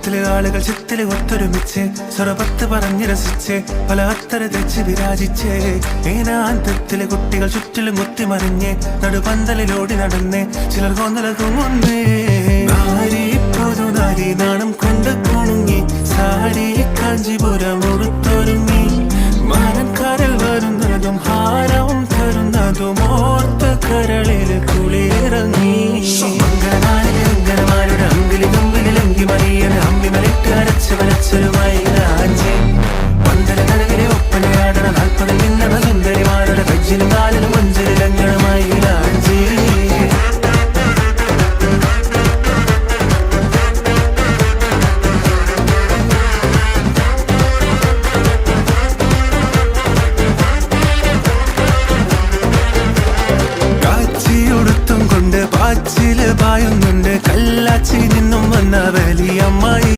അമ്പലത്തിലെ ആളുകൾ ചിത്തില് ഒത്തൊരുമിച്ച് സ്വരപത്ത് പറഞ്ഞ് രസിച്ച് പല അത്തര തെച്ച് വിരാജിച്ച് ഏനാന്തത്തിലെ കുട്ടികൾ ചുറ്റിലും കുത്തിമറിഞ്ഞ് നടുപന്തലിലോടി നടന്ന് ചിലർ കൊന്നലകുന്നേ പൊതുനാരി നാണം കൊണ്ട് കുണുങ്ങി സാരി കാഞ്ചിപുരം ഉടുത്തൊരുങ്ങി മാനക്കാരിൽ വരുന്നതും ഹാരവും തരുന്നതും ഓർത്ത് കരളിൽ കുളിയിറങ്ങി അങ്കിലി തുമ്പിലി ലങ്കി മറിയന് അമ്മി മലിട്ട് അരച്ച് വരച്ചൊരു